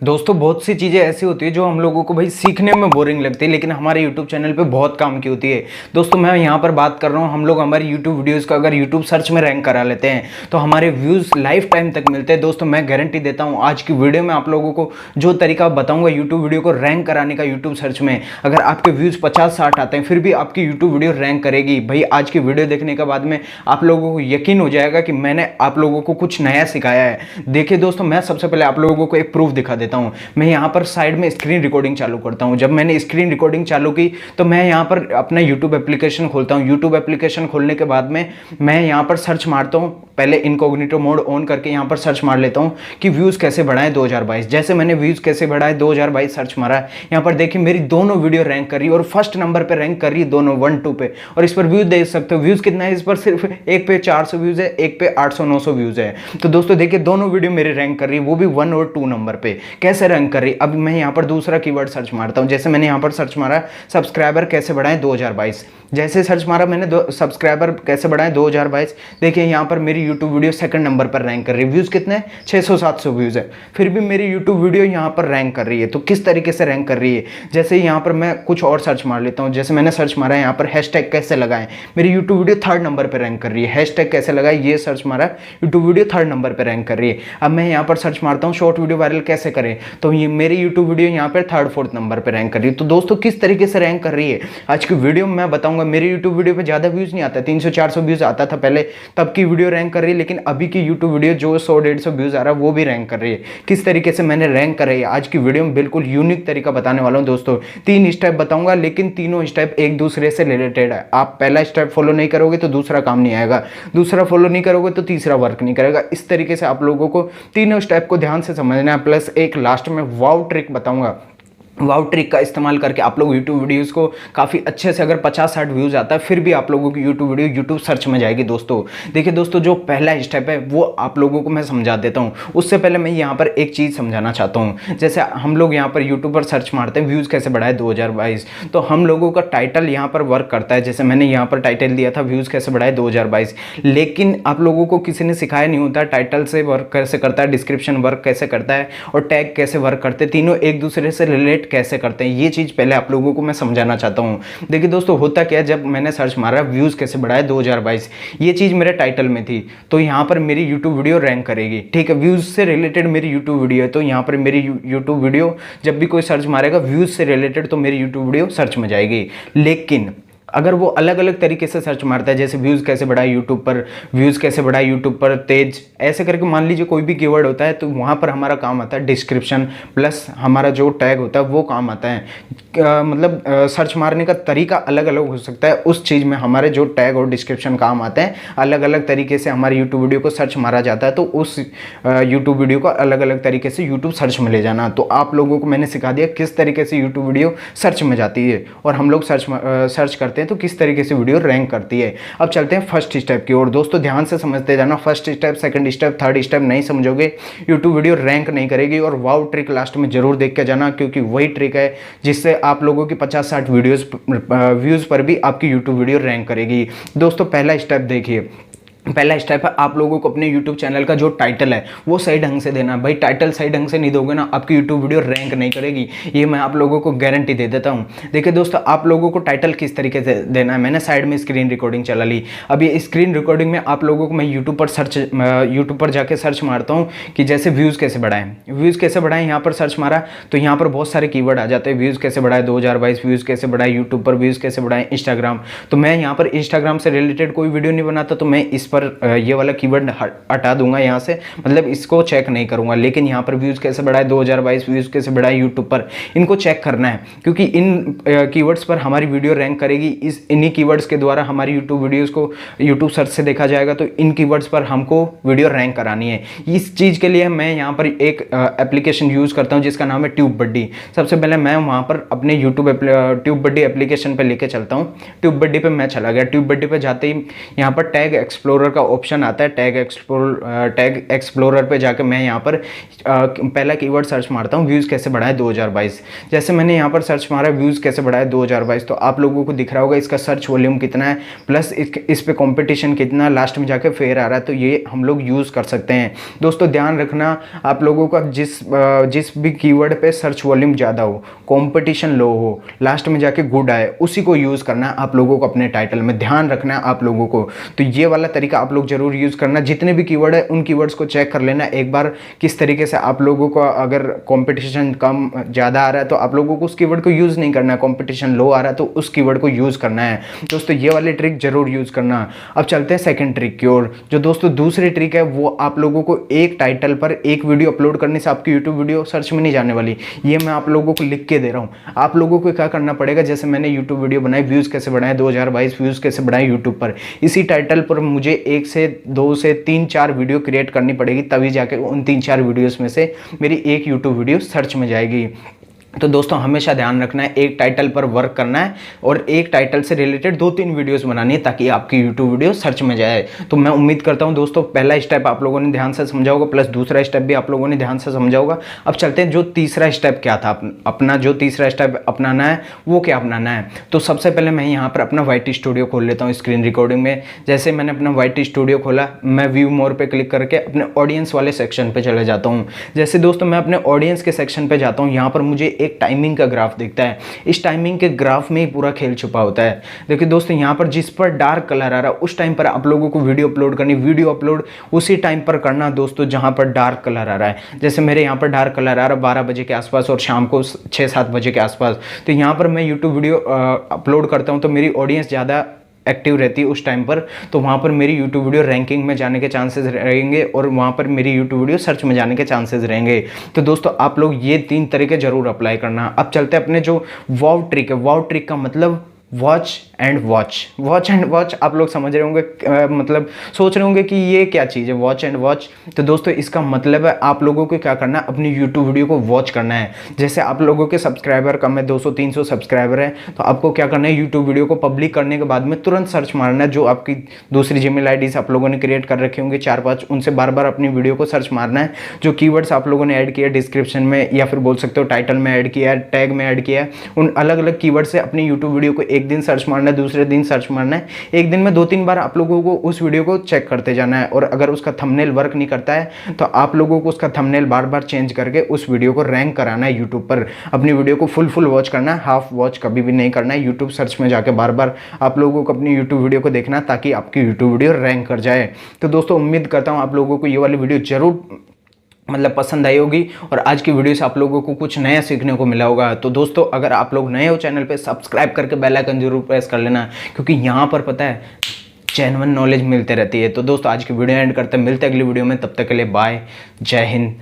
दोस्तों बहुत सी चीज़ें ऐसी होती है जो हम लोगों को भाई सीखने में बोरिंग लगती है, लेकिन हमारे YouTube चैनल पे बहुत काम की होती है। दोस्तों मैं यहाँ पर बात कर रहा हूँ, हम लोग हमारी YouTube वीडियोस का अगर YouTube सर्च में रैंक करा लेते हैं तो हमारे व्यूज़ लाइफ टाइम तक मिलते हैं। दोस्तों मैं गारंटी देता हूँ, आज की वीडियो में आप लोगों को जो तरीका बताऊँगा YouTube वीडियो को रैंक कराने का YouTube सर्च में, अगर आपके व्यूज़ 50-60 आते हैं फिर भी आपकी यूट्यूब वीडियो रैंक करेगी। भाई आज की वीडियो देखने के बाद में आप लोगों को यकीन हो जाएगा कि मैंने आप लोगों को कुछ नया सिखाया है। देखिए दोस्तों, मैं सबसे पहले आप लोगों को एक प्रूफ दिखा देता हूँ। मैं यहाँ पर साइड में स्क्रीन रिकॉर्डिंग चालू करता हूँ। जब मैंने स्क्रीन रिकॉर्डिंग चालू की तो मैं यहाँ पर अपना यूट्यूब एप्लीकेशन खोलता हूँ। यूट्यूब एप्लीकेशन खोलने के बाद में मैं यहाँ पर सर्च मारता हूँ, पहले इनकॉग्निटो मोड ऑन करके यहाँ पर सर्च मार लेता हूँ कि व्यूज़ कैसे बढ़ाएं 2022। जैसे मैंने व्यूज़ कैसे बढ़ाएं 2022 सर्च मारा, यहाँ पर देखिए मेरी दोनों वीडियो रैंक कर रही है और फर्स्ट नंबर पर रैंक कर रही है दोनों 1-2 पे। और इस पर व्यूज़ देख सकते हो, व्यूज़ कितना है इस पर, सिर्फ एक पे 400 व्यूज़ है, एक पे 800-900 व्यूज़ है। तो दोस्तों देखिए दोनों वीडियो मेरी रैंक कर रही है, वो भी 1 और 2 नंबर पे। कैसे रैंक कर रही है, अब मैं यहाँ पर दूसरा कीवर्ड सर्च मारता हूँ। जैसे मैंने यहाँ पर सर्च मारा सब्सक्राइबर कैसे बढ़ाएं 2022। जैसे सर्च मारा मैंने सब्सक्राइबर कैसे बढ़ाएं 2022, देखिए यहाँ पर मेरी यूट्यूब वीडियो सेकंड नंबर पर रैंक कर रही है। व्यूज़ कितने, 600-700 व्यूज़ है, फिर भी मेरी यूट्यूब वीडियो यहाँ पर रैंक कर रही है। तो किस तरीके से रैंक कर रही है, जैसे यहाँ पर मैं कुछ और सर्च मार लेता हूँ। जैसे मैंने सर्च मारा यहाँ पर हैशटैग कैसे लगाएं, मेरी यूट्यूब वीडियो 3rd नंबर पर रैंक कर रही है। हैशटैग कैसे लगाएं ये सर्च मारा, यूट्यूब वीडियो 3rd नंबर पर रैंक कर रही है। अब मैं यहाँ पर सर्च मारता हूँ शॉर्ट वीडियो वायरल कैसे करें, तो ये मेरी यूट्यूब वीडियो यहाँ पर 3rd-4th नंबर पर रैंक कर रही है। तो दोस्तों किस तरीके से रैंक कर रही है आज की वीडियो में मैं बताऊंगा। मेरी यूट्यूब वीडियो पे ज़्यादा व्यूज़ नहीं आता, 300-400 व्यूज़ आता था पहले, तब की वीडियो रैंक कर रही है। लेकिन अभी की यूट्यूब वीडियो जो 100-150 व्यूज़ आ रहा है वो भी रैंक कर रही है। किस तरीके से मैंने रैंक कर रही है आज की वीडियो में बिल्कुल यूनिक तरीका बताने वाला हूँ दोस्तों। 3 स्टेप बताऊंगा, लेकिन तीनों स्टेप एक दूसरे से रिलेटेड है। आप पहला स्टेप फॉलो नहीं करोगे तो दूसरा काम नहीं आएगा, दूसरा फॉलो नहीं करोगे तो तीसरा वर्क नहीं करेगा। इस तरीके से आप लोगों को तीनों स्टेप को ध्यान से समझना है, प्लस एक लास्ट में वाव ट्रिक बताऊंगा। वाव ट्रिक का इस्तेमाल करके आप लोग यूट्यूब वीडियोस को काफ़ी अच्छे से, अगर 50-60 व्यूज़ आता है फिर भी आप लोगों की यूट्यूब वीडियो यूट्यूब सर्च में जाएगी। दोस्तों देखिए दोस्तों, जो पहला स्टेप है वो आप लोगों को मैं समझा देता हूँ। उससे पहले मैं यहाँ पर एक चीज़ समझाना चाहता हूँ। जैसे हम लोग यहाँ पर यूट्यूब पर सर्च मारते हैं व्यूज़ कैसे बढ़ाए 2022, तो हम लोगों का टाइटल यहाँ पर वर्क करता है। जैसे मैंने यहाँ पर टाइटल दिया था व्यूज़ कैसे बढ़ाए 2022, लेकिन आप लोगों को किसी ने सिखाया नहीं होता टाइटल से वर्क कैसे करता है, डिस्क्रिप्शन वर्क कैसे करता है और टैग कैसे वर्क करते हैं, तीनों एक दूसरे से रिलेट कैसे करते हैं। ये चीज़ पहले आप लोगों को मैं समझाना चाहता हूँ। देखिए दोस्तों होता क्या है, जब मैंने सर्च मारा व्यूज़ कैसे बढ़ाए 2022, ये चीज़ मेरे टाइटल में थी, तो यहाँ पर मेरी यूट्यूब वीडियो रैंक करेगी। ठीक है, व्यूज़ से रिलेटेड मेरी यूट्यूब वीडियो है, तो यहाँ पर मेरी यूट्यूब वीडियो जब भी कोई सर्च मारेगा व्यूज़ से रिलेटेड तो मेरी यूट्यूब वीडियो सर्च में जाएगी। लेकिन अगर वो अलग अलग तरीके से सर्च मारता है, जैसे व्यूज़ कैसे बढ़ाए यूट्यूब पर, व्यूज़ कैसे बढ़ाए यूट्यूब पर तेज, ऐसे करके मान लीजिए कोई भी कीवर्ड होता है, तो वहाँ पर हमारा काम आता है डिस्क्रिप्शन प्लस हमारा जो टैग होता है वो काम आता है। मतलब सर्च मारने का तरीका अलग अलग हो सकता है, उस चीज़ में हमारे जो टैग और डिस्क्रिप्शन काम आते हैं, अलग अलग तरीके से हमारे यूट्यूब वीडियो को सर्च मारा जाता है। तो उस यूट्यूब वीडियो को अलग अलग तरीके से यूट्यूब सर्च में ले जाना। तो आप लोगों को मैंने सिखा दिया किस तरीके से यूट्यूब वीडियो सर्च में जाती है और हम लोग सर्च करते हैं तो किस तरीके से वीडियो रैंक करती है। अब चलते हैं फर्स्ट स्टेप की ओर। दोस्तों ध्यान से समझते जाना, first step, second step, third step नहीं समझोगे यूट्यूब वीडियो रैंक नहीं करेगी। और वाव ट्रिक लास्ट में जरूर देख के जाना, क्योंकि वही ट्रिक है जिससे आप लोगों की 50-60 व्यूज़ पर भी आपकी यूट्यूब वीडियो रैंक करेगी। दोस्तों पहला स्टेप देखिए, पहला स्टेप है आप लोगों को अपने YouTube चैनल का जो टाइटल है वो सही ढंग से देना। भाई टाइटल सही ढंग से नहीं दोगे ना, आपकी YouTube वीडियो रैंक नहीं करेगी, ये मैं आप लोगों को गारंटी दे देता हूँ। देखिए दोस्तों, आप लोगों को टाइटल किस तरीके से देना है, मैंने साइड में स्क्रीन रिकॉर्डिंग चला ली। अब ये स्क्रीन रिकॉर्डिंग में आप लोगों को मैं यूट्यूब पर जाके सर्च मारता हूँ कि जैसे व्यूज़ कैसे बढ़ाएं, व्यूज़ कैसे बढ़ाएं। यहाँ पर सर्च मारा तो यहाँ पर बहुत सारे कीवर्ड आ जाते हैं, व्यूज़ कैसे बढ़ाए 2022, व्यूज़ कैसे बढ़ाए यूट्यूब पर, व्यूज़ कैसे बढ़ाएं इंस्टाग्राम। तो मैं यहाँ पर इंस्टाग्राम से रिलेटेड कोई वीडियो नहीं बनाता, तो मैं इस पर ये वाला कीवर्ड हटा दूंगा यहाँ से, मतलब इसको चेक नहीं करूंगा। लेकिन यहाँ पर व्यूज़ कैसे बढ़ाए 2022, व्यूज़ कैसे बढ़ाए यूट्यूब पर, इनको चेक करना है, क्योंकि इन कीवर्ड्स पर हमारी वीडियो रैंक करेगी। इन्हीं कीवर्ड्स के द्वारा हमारी यूट्यूब वीडियोस को यूट्यूब सर्च से देखा जाएगा, तो इन कीवर्ड्स पर हमको वीडियो रैंक करानी है। इस चीज़ के लिए मैं यहाँ पर एक एप्लीकेशन यूज़ करता हूँ जिसका नाम है ट्यूबबडी। सबसे पहले मैं वहाँ पर अपने ट्यूबबडी एप्लीकेशन पर लेके चलता हूँ। ट्यूबबडी पर मैं चला गया, ट्यूबबडी पर जाते ही यहाँ पर टैग एक्सप्लोर एक्सप्लोरर का ऑप्शन आता है, टैग एक्सप्लोरर पे जाकर मैं यहाँ पर पहला कीवर्ड सर्च मारता हूँ, व्यूज़ कैसे बढ़ाए 2022। जैसे मैंने यहाँ पर सर्च मारा व्यूज़ कैसे बढ़ाए 2022, तो आप लोगों को दिख रहा होगा इसका सर्च वॉल्यूम कितना है, प्लस इस पे कंपटीशन कितना, लास्ट में जाके फेयर आ रहा है, तो ये हम लोग यूज़ कर सकते हैं। दोस्तों ध्यान रखना, आप लोगों का जिस भी कीवर्ड पे सर्च वॉल्यूम ज़्यादा हो, कंपटीशन लो हो, लास्ट में जाके गुड आए, उसी को यूज़ करना आप लोगों को अपने टाइटल में। ध्यान रखना है आप लोगों को, तो ये वाला तरीका आप लोग जरूर यूज़ करना। जितने भी कीवर्ड है उन कीवर्ड्स को चेक कर लेना एक बार, किस तरीके से आप लोगों को, अगर कंपटीशन कम ज़्यादा आ रहा है तो आप लोगों को उस कीवर्ड को यूज़ नहीं करना है, कंपटीशन लो आ रहा है तो उस कीवर्ड को यूज़ करना है। दोस्तों ये वाली ट्रिक जरूर यूज़ करना। अब चलते हैं सेकंड ट्रिक की ओर। जो दोस्तों दूसरी ट्रिक है वो आप लोगों को एक टाइटल पर एक वीडियो अपलोड करने से आपकी यूट्यूब वीडियो सर्च में नहीं जाने वाली। ये मैं आप लोगों को लिख के दे रहा हूँ। आप लोगों को क्या करना पड़ेगा, जैसे मैंने यूट्यूब वीडियो बनाई, व्यूज़ कैसे बढ़ाए 2022, व्यूज़ कैसे बढ़ाए यूट्यूब पर, इसी टाइटल पर मुझे 1 से 2 से 3-4 वीडियो क्रिएट करनी पड़ेगी, तभी जाके उन 3-4 वीडियोस में से मेरी एक यूट्यूब वीडियो सर्च में जाएगी। तो दोस्तों हमेशा ध्यान रखना है, एक टाइटल पर वर्क करना है और एक टाइटल से रिलेटेड 2-3 वीडियोस बनानी है ताकि आपकी यूट्यूब वीडियो सर्च में जाए। तो मैं उम्मीद करता हूं दोस्तों पहला स्टेप आप लोगों ने ध्यान से समझा होगा, प्लस दूसरा स्टेप भी आप लोगों ने ध्यान से समझा होगा। अब चलते हैं जो तीसरा स्टेप क्या था, अपना जो तीसरा स्टेप अपनाना है वो क्या अपनाना है। तो सबसे पहले मैं यहाँ पर अपना YT स्टूडियो खोल लेता हूँ स्क्रीन रिकॉर्डिंग में। जैसे मैंने अपना YT स्टूडियो खोला, मैं व्यू मोर पे क्लिक करके अपने ऑडियंस वाले सेक्शन पे चले जाता हूँ। जैसे दोस्तों मैं अपने ऑडियंस के सेक्शन पे जाता हूँ, यहाँ पर मुझे एक टाइमिंग का ग्राफ दिखता है। इस टाइमिंग के ग्राफ में ही पूरा खेल छुपा होता है। देखिए दोस्तों यहाँ पर जिस पर डार्क कलर आ रहा है उस टाइम पर आप लोगों को वीडियो अपलोड करनी, वीडियो अपलोड उसी टाइम पर करना दोस्तों जहां पर डार्क कलर आ रहा है। जैसे मेरे यहाँ पर डार्क कलर आ रहा है 12 बजे के आसपास और शाम को 6-7 बजे के आसपास, तो यहाँ पर मैं यूट्यूब वीडियो अपलोड करता हूँ तो मेरी ऑडियंस ज़्यादा एक्टिव रहती है उस टाइम पर, तो वहाँ पर मेरी यूट्यूब वीडियो रैंकिंग में जाने के चांसेस रहेंगे और वहाँ पर मेरी यूट्यूब वीडियो सर्च में जाने के चांसेस रहेंगे। तो दोस्तों आप लोग ये 3 तरीके जरूर अप्लाई करना। अब चलते हैं अपने जो वाव ट्रिक है। वाव ट्रिक का मतलब वॉच एंड वॉच आप लोग समझ रहे होंगे, मतलब सोच रहे होंगे कि ये क्या चीज़ है वॉच एंड वॉच। तो दोस्तों इसका मतलब है आप लोगों को क्या करना है, अपनी यूट्यूब वीडियो को वॉच करना है। जैसे आप लोगों के सब्सक्राइबर कम है, 200-300 सब्सक्राइबर है, तो आपको क्या करना है, यूट्यूब वीडियो को पब्लिक करने के बाद में तुरंत सर्च मारना है। जो आपकी दूसरी जीमेल आईडीज आप लोगों ने क्रिएट कर रखे होंगे 4-5, उनसे बार बार अपनी वीडियो को सर्च मारना है। जो कीवर्ड्स आप लोगों ने ऐड किया डिस्क्रिप्शन में या फिर बोल सकते हो टाइटल में ऐड किया है, टैग में ऐड किया है, उन अलग अलग कीवर्ड से अपनी यूट्यूब वीडियो को एक दिन सर्च मारना है, दूसरे दिन सर्च मारना है। एक दिन में 2-3 बार आप लोगों को उस वीडियो को चेक करते जाना है और अगर उसका थंबनेल वर्क नहीं करता है तो आप लोगों को उसका थंबनेल बार बार चेंज करके उस वीडियो को रैंक कराना है यूट्यूब पर। अपनी वीडियो को फुल वॉच करना है, हाफ वॉच कभी भी नहीं करना है। यूट्यूब सर्च में जाके बार बार आप लोगों को अपनी यूट्यूब वीडियो को देखना ताकि आपकी यूट्यूब वीडियो रैंक कर जाए। तो दोस्तों उम्मीद करता हूँ आप लोगों को ये वाली वीडियो जरूर पसंद आई होगी और आज की वीडियो से आप लोगों को कुछ नया सीखने को मिला होगा। तो दोस्तों अगर आप लोग नए हो चैनल पे, सब्सक्राइब करके बेल आइकन जरूर प्रेस कर लेना, क्योंकि यहाँ पर पता है जेन्युइन नॉलेज मिलते रहती है। तो दोस्तों आज की वीडियो एंड करते हैं, मिलते हैं अगली वीडियो में, तब तक के लिए बाय, जय हिंद,